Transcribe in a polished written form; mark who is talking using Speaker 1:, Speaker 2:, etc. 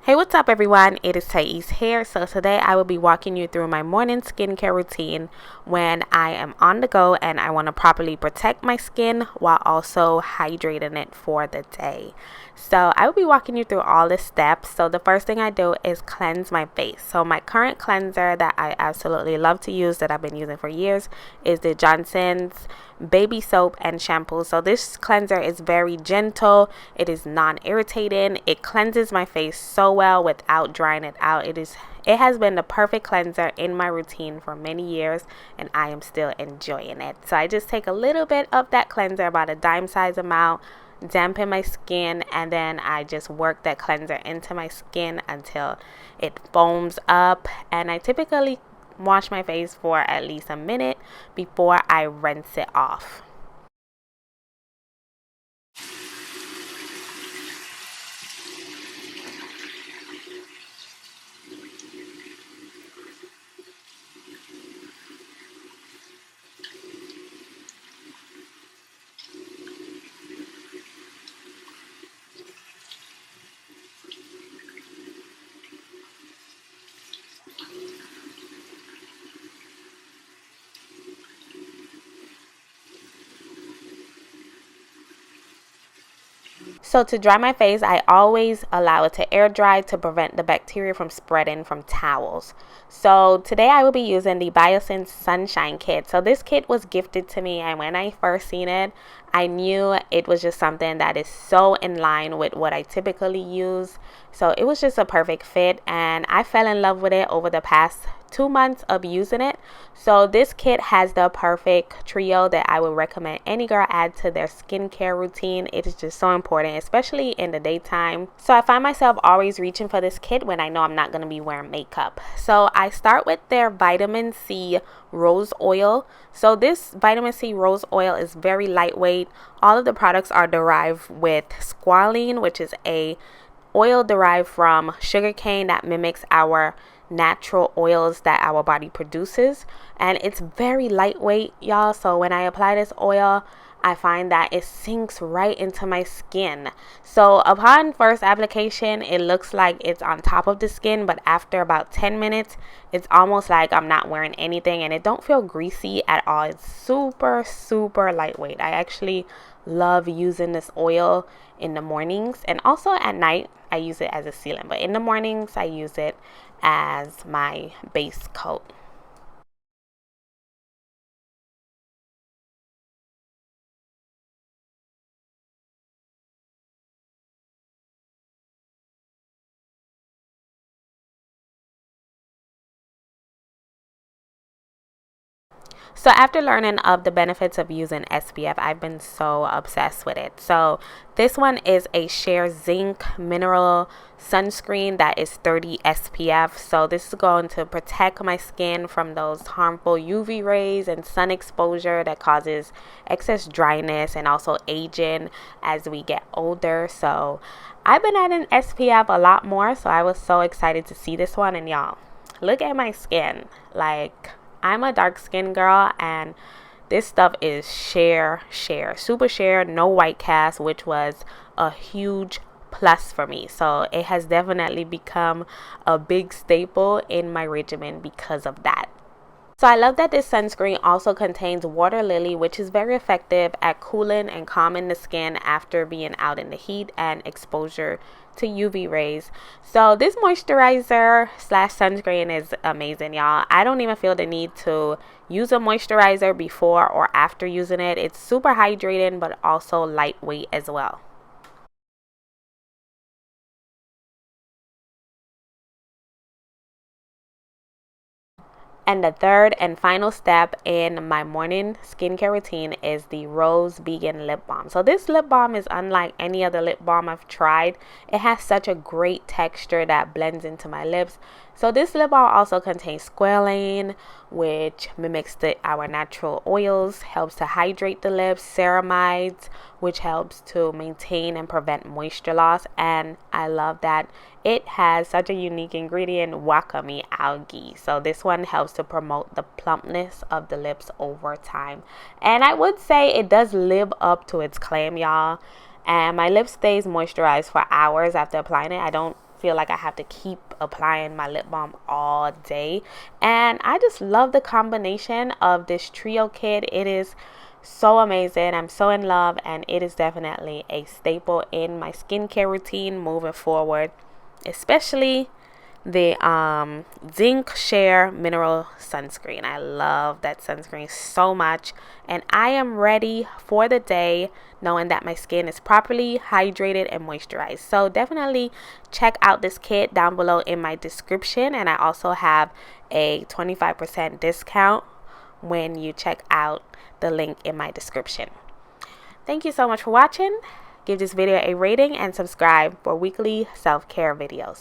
Speaker 1: Hey, what's up everyone? It is Thais here. So today I will be walking you through my morning skincare routine when I am on the go and I want to properly protect my skin while also hydrating it for the day. So I will be walking you through all the steps. So the first thing I do is cleanse my face. So my current cleanser that I absolutely love to use, that I've been using for years, is the Johnson's baby soap and shampoo. So this cleanser is very gentle. It is non-irritating. It cleanses my face so well without drying it out. It has been the perfect cleanser in my routine for many years, and I am still enjoying it. So I just take a little bit of that cleanser, about a dime size amount, dampen my skin, and then I just work that cleanser into my skin until it foams up. And I typically wash my face for at least a minute before I rinse it off. So to dry my face, I always allow it to air dry to prevent the bacteria from spreading from towels. So today I will be using the Biossance Sunshine Kit. So this kit was gifted to me, and when I first seen it, I knew it was just something that is so in line with what I typically use. So it was just a perfect fit, and I fell in love with it over the past 2 months of using it. So this kit has the perfect trio that I would recommend any girl add to their skincare routine. It is just so important, especially in the daytime. So I find myself always reaching for this kit when I know I'm not going to be wearing makeup. So I start with their vitamin C rose oil. So this vitamin C rose oil is very lightweight. All of the products are derived with squalene, which is a oil derived from sugarcane that mimics our natural oils that our body produces, and it's very lightweight, y'all. So when I apply this oil, I find that it sinks right into my skin. So upon first application, it looks like it's on top of the skin, but after about 10 minutes, it's almost like I'm not wearing anything, and it don't feel greasy at all. It's super lightweight. I actually love using this oil in the mornings, and also at night I use it as a sealant, but in the mornings I use it as my base coat. So after learning of the benefits of using SPF, I've been so obsessed with it. So this one is a sheer zinc mineral sunscreen that is 30 SPF. So this is going to protect my skin from those harmful UV rays and sun exposure that causes excess dryness and also aging as we get older. So I've been adding SPF a lot more, so I was so excited to see this one. And y'all, look at my skin. Like, I'm a dark skin girl, and this stuff is super sheer, no white cast, which was a huge plus for me. So it has definitely become a big staple in my regimen because of that. So I love that this sunscreen also contains water lily, which is very effective at cooling and calming the skin after being out in the heat and exposure to UV rays. So this moisturizer slash sunscreen is amazing, y'all. I don't even feel the need to use a moisturizer before or after using it. It's super hydrating, but also lightweight as well. And the third and final step in my morning skincare routine is the Rose Vegan Lip Balm. So this lip balm is unlike any other lip balm I've tried. It has such a great texture that blends into my lips. So this lip balm also contains squalane, which mimics our natural oils, helps to hydrate the lips, ceramides, which helps to maintain and prevent moisture loss. And I love that it has such a unique ingredient, wakame algae. So this one helps to promote the plumpness of the lips over time. And I would say it does live up to its claim, y'all. And my lip stays moisturized for hours after applying it. I don't feel like I have to keep applying my lip balm all day. And I just love the combination of this trio kit. It is so amazing. I'm so in love, and it is definitely a staple in my skincare routine moving forward, especially the zinc share mineral sunscreen. I love that sunscreen so much, and I am ready for the day knowing that my skin is properly hydrated and moisturized. So definitely check out this kit down below in my description, and I also have a 25% discount when you check out the link in my description. Thank you so much for watching. Give this video a rating and subscribe for weekly self-care videos.